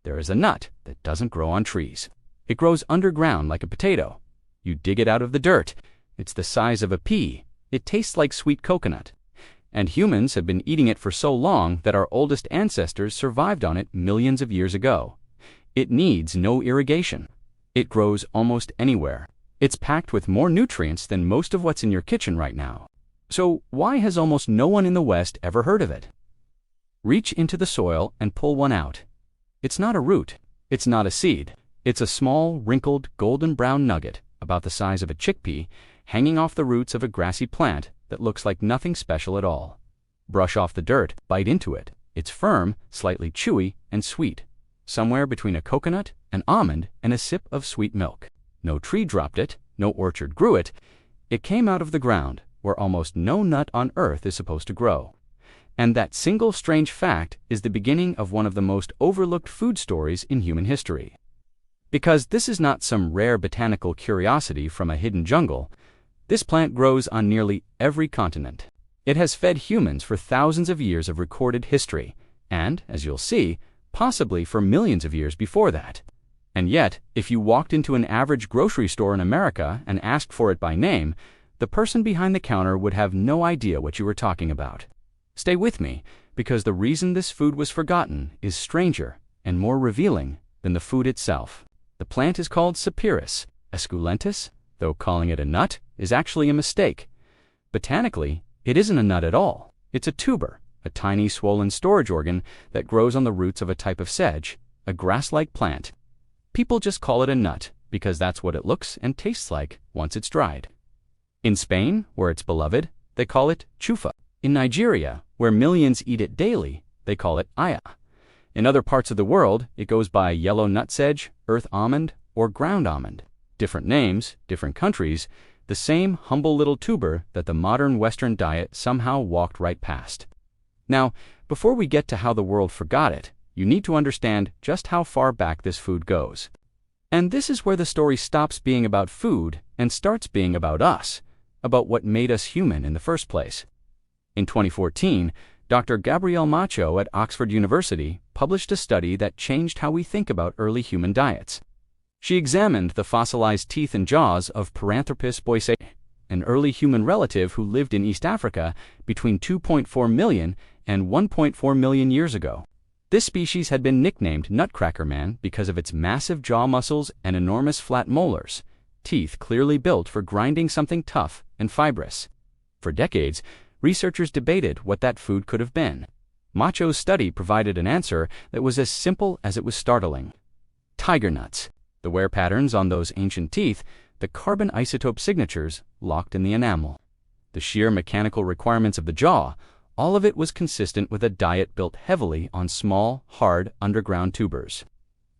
there is a nut that doesn't grow on trees. It grows underground like a potato. You dig it out of the dirt. It's the size of a pea. It tastes like sweet coconut. And humans have been eating it for so long that our oldest ancestors survived on it millions of years ago. It needs no irrigation. It grows almost anywhere. It's packed with more nutrients than most of what's in your kitchen right now. So why has almost no one in the West ever heard of it? Reach into the soil and pull one out. It's not a root. It's not a seed. It's a small, wrinkled, golden brown nugget, about the size of a chickpea, hanging off the roots of a grassy plant that looks like nothing special at all. Brush off the dirt, bite into it. It's firm, slightly chewy, and sweet. Somewhere between a coconut, an almond, and a sip of sweet milk. No tree dropped it, no orchard grew it. It came out of the ground, where almost no nut on earth is supposed to grow. And that single strange fact is the beginning of one of the most overlooked food stories in human history. Because this is not some rare botanical curiosity from a hidden jungle, this plant grows on nearly every continent. It has fed humans for thousands of years of recorded history, and, as you'll see, possibly for millions of years before that. And yet, if you walked into an average grocery store in America and asked for it by name, the person behind the counter would have no idea what you were talking about. Stay with me, because the reason this food was forgotten is stranger and more revealing than the food itself. The plant is called Sapirus esculentus, though calling it a nut is actually a mistake. Botanically, it isn't a nut at all. It's a tuber, a tiny swollen storage organ that grows on the roots of a type of sedge, a grass-like plant. People just call it a nut because that's what it looks and tastes like once it's dried. In Spain, where it's beloved, they call it chufa. In Nigeria, where millions eat it daily, they call it aya. In other parts of the world, it goes by yellow nutsedge, earth almond, or ground almond. Different names, different countries, the same humble little tuber that the modern Western diet somehow walked right past. Now, before we get to how the world forgot it, you need to understand just how far back this food goes. And this is where the story stops being about food and starts being about us, about what made us human in the first place. In 2014, Dr. Gabrielle Macho at Oxford University published a study that changed how we think about early human diets. She examined the fossilized teeth and jaws of Paranthropus boisei, an early human relative who lived in East Africa between 2.4 million and 1.4 million years ago. This species had been nicknamed Nutcracker Man because of its massive jaw muscles and enormous flat molars, teeth clearly built for grinding something tough and fibrous. For decades, researchers debated what that food could have been. Macho's study provided an answer that was as simple as it was startling. Tiger nuts. The wear patterns on those ancient teeth, the carbon isotope signatures locked in the enamel. The sheer mechanical requirements of the jaw, all of it was consistent with a diet built heavily on small, hard, underground tubers.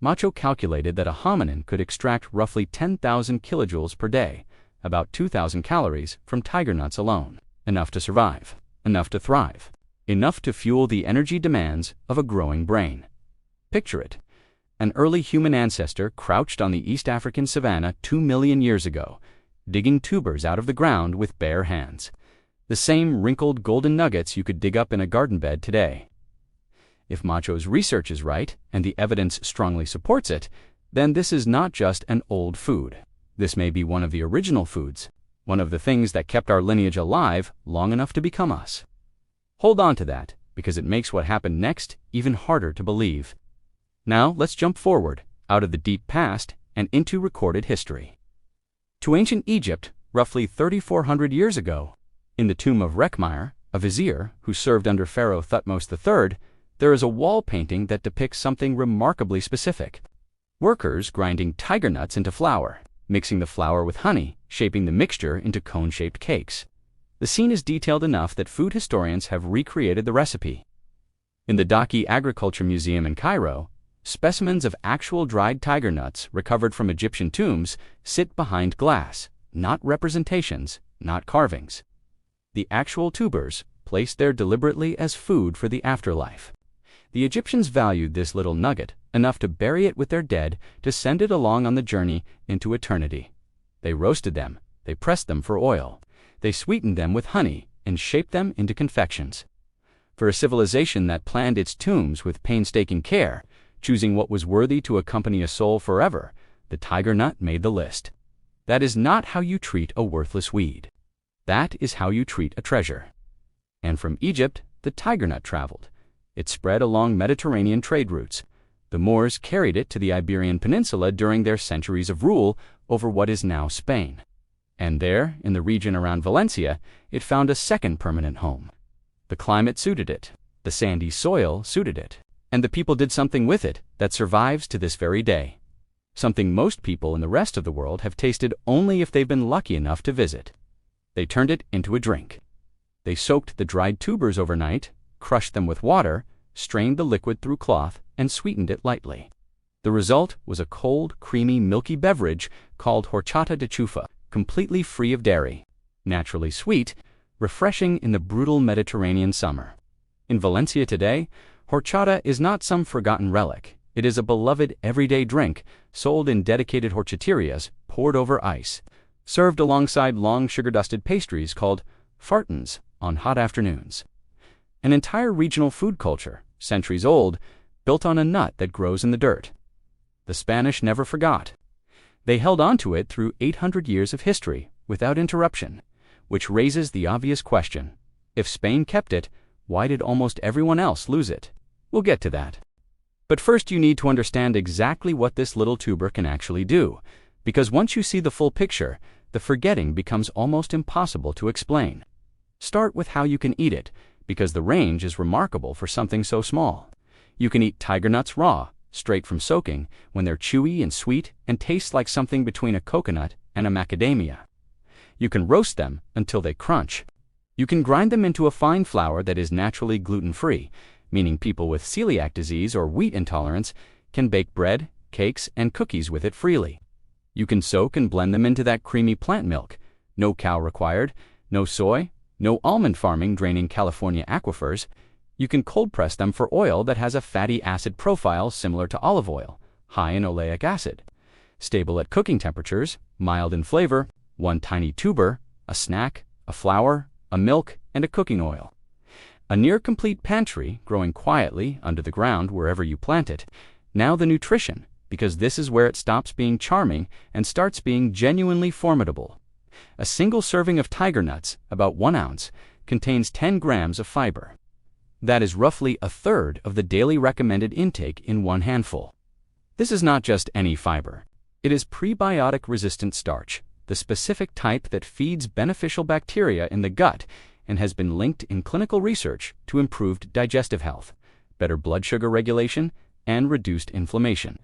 Macho calculated that a hominin could extract roughly 10,000 kilojoules per day, about 2,000 calories, from tiger nuts alone. Enough to survive, enough to thrive, enough to fuel the energy demands of a growing brain. Picture it. An early human ancestor crouched on the East African savanna 2 million years ago, digging tubers out of the ground with bare hands. The same wrinkled golden nuggets you could dig up in a garden bed today. If Macho's research is right, and the evidence strongly supports it, then this is not just an old food. This may be one of the original foods, one of the things that kept our lineage alive long enough to become us. Hold on to that, because it makes what happened next even harder to believe. Now let's jump forward, out of the deep past and into recorded history. To ancient Egypt, roughly 3,400 years ago. In the tomb of Rekhmire, a vizier who served under Pharaoh Thutmose III, there is a wall painting that depicts something remarkably specific. Workers grinding tiger nuts into flour, mixing the flour with honey, shaping the mixture into cone-shaped cakes. The scene is detailed enough that food historians have recreated the recipe. In the Daki Agriculture Museum in Cairo, specimens of actual dried tiger nuts recovered from Egyptian tombs sit behind glass, not representations, not carvings. The actual tubers, placed there deliberately as food for the afterlife. The Egyptians valued this little nugget enough to bury it with their dead to send it along on the journey into eternity. They roasted them, they pressed them for oil, they sweetened them with honey and shaped them into confections. For a civilization that planned its tombs with painstaking care, Choosing what was worthy to accompany a soul forever, the tiger nut made the list. That is not how you treat a worthless weed. That is how you treat a treasure. And from Egypt, the tiger nut traveled. It spread along Mediterranean trade routes. The Moors carried it to the Iberian Peninsula during their centuries of rule over what is now Spain. And there, in the region around Valencia, it found a second permanent home. The climate suited it, the sandy soil suited it, and the people did something with it that survives to this very day. Something most people in the rest of the world have tasted only if they've been lucky enough to visit. They turned it into a drink. They soaked the dried tubers overnight, crushed them with water, strained the liquid through cloth, and sweetened it lightly. The result was a cold, creamy, milky beverage called horchata de chufa, completely free of dairy, naturally sweet, refreshing in the brutal Mediterranean summer. In Valencia today, horchata is not some forgotten relic. It is a beloved everyday drink sold in dedicated horchaterias, poured over ice, served alongside long sugar-dusted pastries called fartons on hot afternoons. An entire regional food culture, centuries old, built on a nut that grows in the dirt. The Spanish never forgot. They held on to it through 800 years of history without interruption, which raises the obvious question: if Spain kept it, why did almost everyone else lose it? We'll get to that. But first you need to understand exactly what this little tuber can actually do, because once you see the full picture, the forgetting becomes almost impossible to explain. Start with how you can eat it, because the range is remarkable for something so small. You can eat tiger nuts raw, straight from soaking, when they're chewy and sweet and taste like something between a coconut and a macadamia. You can roast them until they crunch. You can grind them into a fine flour that is naturally gluten-free, meaning people with celiac disease or wheat intolerance can bake bread, cakes, and cookies with it freely. You can soak and blend them into that creamy plant milk. No cow required, no soy, no almond farming draining California aquifers. You can cold press them for oil that has a fatty acid profile similar to olive oil, high in oleic acid. Stable at cooking temperatures, mild in flavor, one tiny tuber, a snack, a flour, a milk, and a cooking oil. A near-complete pantry growing quietly under the ground wherever you plant it. Now the nutrition, because this is where it stops being charming and starts being genuinely formidable. A single serving of tiger nuts, about 1 ounce, contains 10 grams of fiber. That is roughly a third of the daily recommended intake in one handful. This is not just any fiber. It is prebiotic-resistant starch, the specific type that feeds beneficial bacteria in the gut and has been linked in clinical research to improved digestive health, better blood sugar regulation, and reduced inflammation.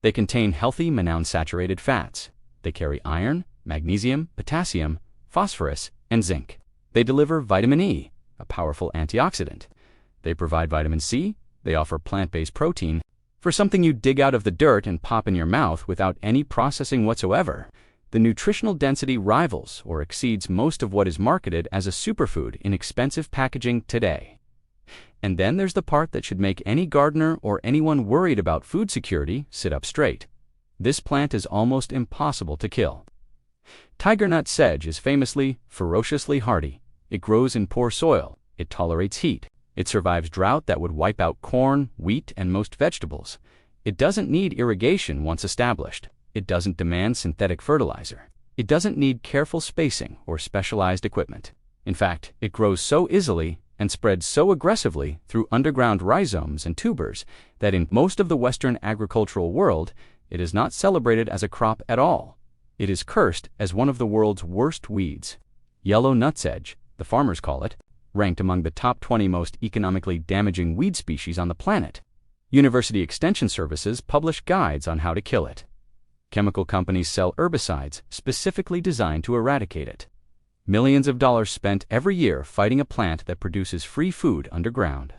They contain healthy monounsaturated fats. They carry iron, magnesium, potassium, phosphorus, and zinc. They deliver vitamin E, a powerful antioxidant. They provide vitamin C. They offer plant-based protein. For something you dig out of the dirt and pop in your mouth without any processing whatsoever, the nutritional density rivals or exceeds most of what is marketed as a superfood in expensive packaging today. And then there's the part that should make any gardener or anyone worried about food security sit up straight. This plant is almost impossible to kill. Tiger nut sedge is famously ferociously hardy. It grows in poor soil. It tolerates heat. It survives drought that would wipe out corn, wheat, and most vegetables. It doesn't need irrigation once established. It doesn't demand synthetic fertilizer. It doesn't need careful spacing or specialized equipment. In fact, it grows so easily and spreads so aggressively through underground rhizomes and tubers that in most of the Western agricultural world, it is not celebrated as a crop at all. It is cursed as one of the world's worst weeds. Yellow nutsedge, the farmers call it, ranked among the top 20 most economically damaging weed species on the planet. University Extension Services publish guides on how to kill it. Chemical companies sell herbicides specifically designed to eradicate it. Millions of dollars spent every year fighting a plant that produces free food underground.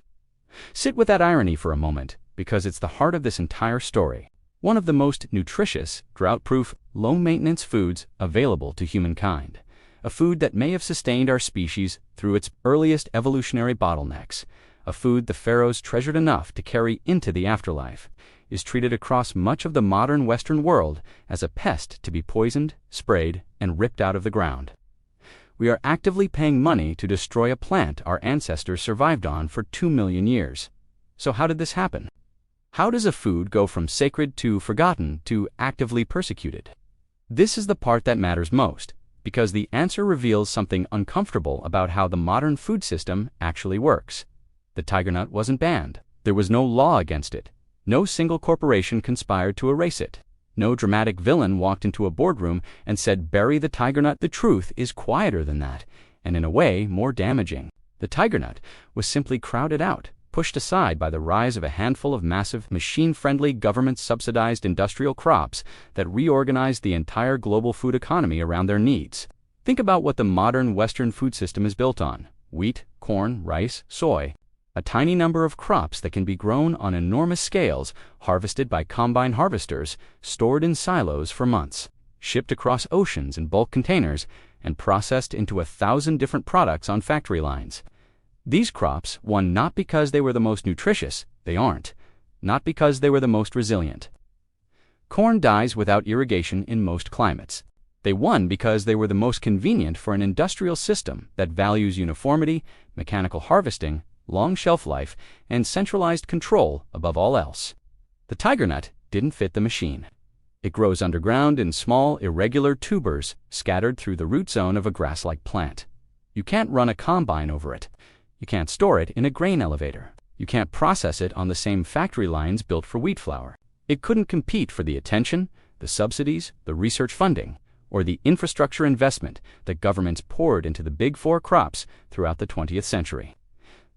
Sit with that irony for a moment, because it's the heart of this entire story. One of the most nutritious, drought-proof, low-maintenance foods available to humankind. A food that may have sustained our species through its earliest evolutionary bottlenecks. A food the pharaohs treasured enough to carry into the afterlife, is treated across much of the modern Western world as a pest to be poisoned, sprayed, and ripped out of the ground. We are actively paying money to destroy a plant our ancestors survived on for 2 million years. So how did this happen? How does a food go from sacred to forgotten to actively persecuted? This is the part that matters most, because the answer reveals something uncomfortable about how the modern food system actually works. The tiger nut wasn't banned. There was no law against it. No single corporation conspired to erase it. No dramatic villain walked into a boardroom and said, "Bury the tiger nut." The truth is quieter than that, and in a way more damaging. The tiger nut was simply crowded out, pushed aside by the rise of a handful of massive, machine-friendly, government-subsidized industrial crops that reorganized the entire global food economy around their needs. Think about what the modern Western food system is built on: wheat, corn, rice, soy. A tiny number of crops that can be grown on enormous scales, harvested by combine harvesters, stored in silos for months, shipped across oceans in bulk containers, and processed into 1,000 different products on factory lines. These crops won not because they were the most nutritious, they aren't, not because they were the most resilient. Corn dies without irrigation in most climates. They won because they were the most convenient for an industrial system that values uniformity, mechanical harvesting, long shelf life, and centralized control above all else. The tiger nut didn't fit the machine. It grows underground in small, irregular tubers scattered through the root zone of a grass-like plant. You can't run a combine over it. You can't store it in a grain elevator. You can't process it on the same factory lines built for wheat flour. It couldn't compete for the attention, the subsidies, the research funding, or the infrastructure investment that governments poured into the big four crops throughout the 20th century.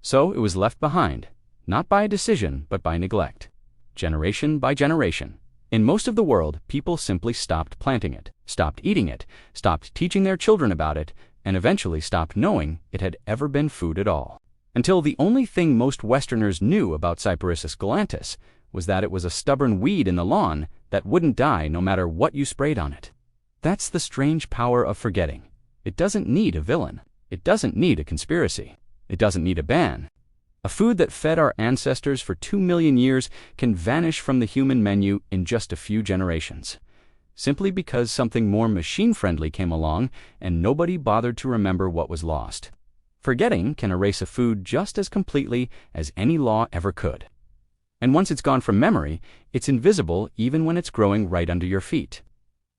So it was left behind, not by a decision, but by neglect, generation by generation. In most of the world, people simply stopped planting it, stopped eating it, stopped teaching their children about it, and eventually stopped knowing it had ever been food at all. Until the only thing most Westerners knew about Cyparissus galantis was that it was a stubborn weed in the lawn that wouldn't die no matter what you sprayed on it. That's the strange power of forgetting. It doesn't need a villain. It doesn't need a conspiracy. It doesn't need a ban. A food that fed our ancestors for 2 million years can vanish from the human menu in just a few generations, simply because something more machine-friendly came along and nobody bothered to remember what was lost. Forgetting can erase a food just as completely as any law ever could. And once it's gone from memory, it's invisible even when it's growing right under your feet.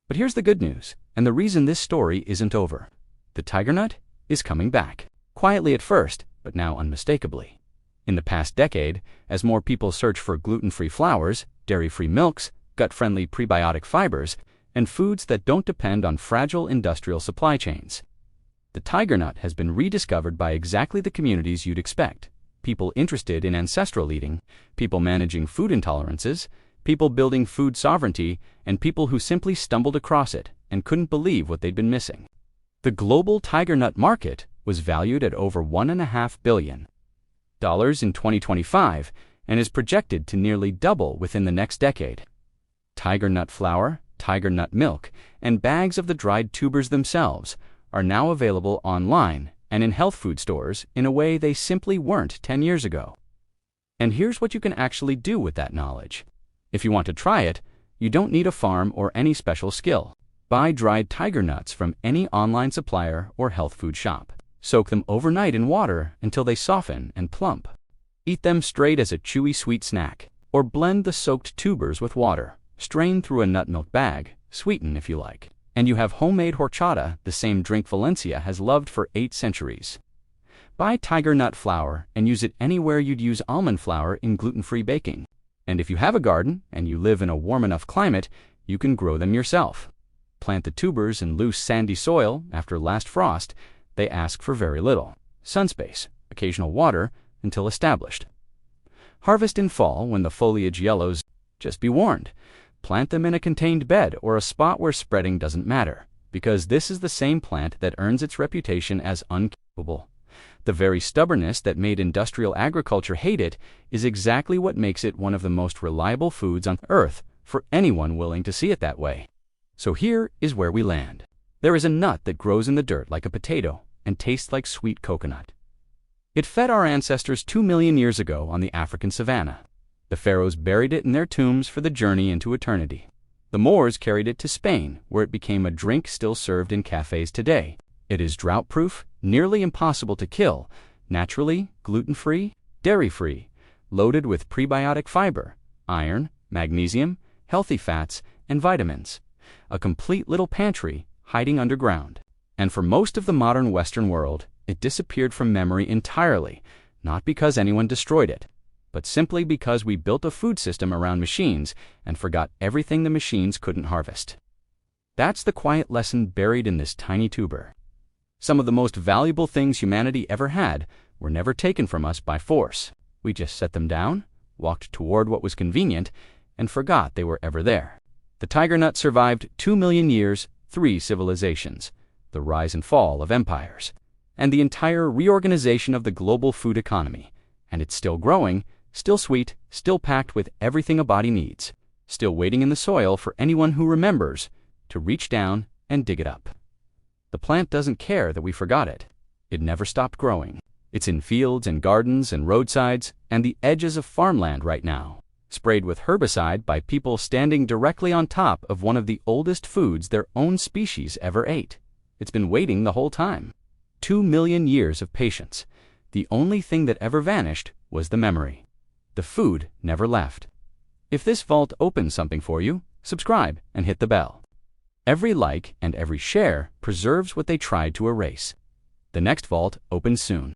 But here's the good news, and the reason this story isn't over. The tiger nut is coming back. Quietly at first, but now unmistakably. In the past decade, as more people search for gluten-free flours, dairy-free milks, gut-friendly prebiotic fibers, and foods that don't depend on fragile industrial supply chains, the tiger nut has been rediscovered by exactly the communities you'd expect: people interested in ancestral eating, people managing food intolerances, people building food sovereignty, and people who simply stumbled across it and couldn't believe what they'd been missing. The global tiger nut market was valued at over $1.5 billion in 2025 and is projected to nearly double within the next decade. Tiger nut flour, tiger nut milk, and bags of the dried tubers themselves are now available online and in health food stores in a way they simply weren't 10 years ago. And here's what you can actually do with that knowledge. If you want to try it, you don't need a farm or any special skill. Buy dried tiger nuts from any online supplier or health food shop. Soak them overnight in water until they soften and plump. Eat them straight as a chewy sweet snack, or blend the soaked tubers with water. Strain through a nut milk bag, sweeten if you like, and you have homemade horchata, the same drink Valencia has loved for 8 centuries. Buy tiger nut flour and use it anywhere you'd use almond flour in gluten-free baking. And if you have a garden and you live in a warm enough climate, you can grow them yourself. Plant the tubers in loose sandy soil after last frost. They ask for very little: sunspace, occasional water, until established. Harvest in fall when the foliage yellows. Just be warned, plant them in a contained bed or a spot where spreading doesn't matter, because this is the same plant that earns its reputation as uncapable. The very stubbornness that made industrial agriculture hate it is exactly what makes it one of the most reliable foods on Earth for anyone willing to see it that way. So here is where we land. There is a nut that grows in the dirt like a potato and tastes like sweet coconut. It fed our ancestors 2 million years ago on the African savanna. The pharaohs buried it in their tombs for the journey into eternity. The Moors carried it to Spain, where it became a drink still served in cafes today. It is drought-proof, nearly impossible to kill, naturally, gluten-free, dairy-free, loaded with prebiotic fiber, iron, magnesium, healthy fats, and vitamins. A complete little pantry hiding underground. And for most of the modern Western world, it disappeared from memory entirely, not because anyone destroyed it, but simply because we built a food system around machines and forgot everything the machines couldn't harvest. That's the quiet lesson buried in this tiny tuber. Some of the most valuable things humanity ever had were never taken from us by force. We just set them down, walked toward what was convenient, and forgot they were ever there. The tiger nut survived 2 million years, 3 civilizations, the rise and fall of empires, and the entire reorganization of the global food economy. And it's still growing, still sweet, still packed with everything a body needs, still waiting in the soil for anyone who remembers to reach down and dig it up. The plant doesn't care that we forgot it. It never stopped growing. It's in fields and gardens and roadsides and the edges of farmland right now, sprayed with herbicide by people standing directly on top of one of the oldest foods their own species ever ate. It's been waiting the whole time. 2 million years of patience. The only thing that ever vanished was the memory. The food never left. If this vault opens something for you, subscribe and hit the bell. Every like and every share preserves what they tried to erase. The next vault opens soon.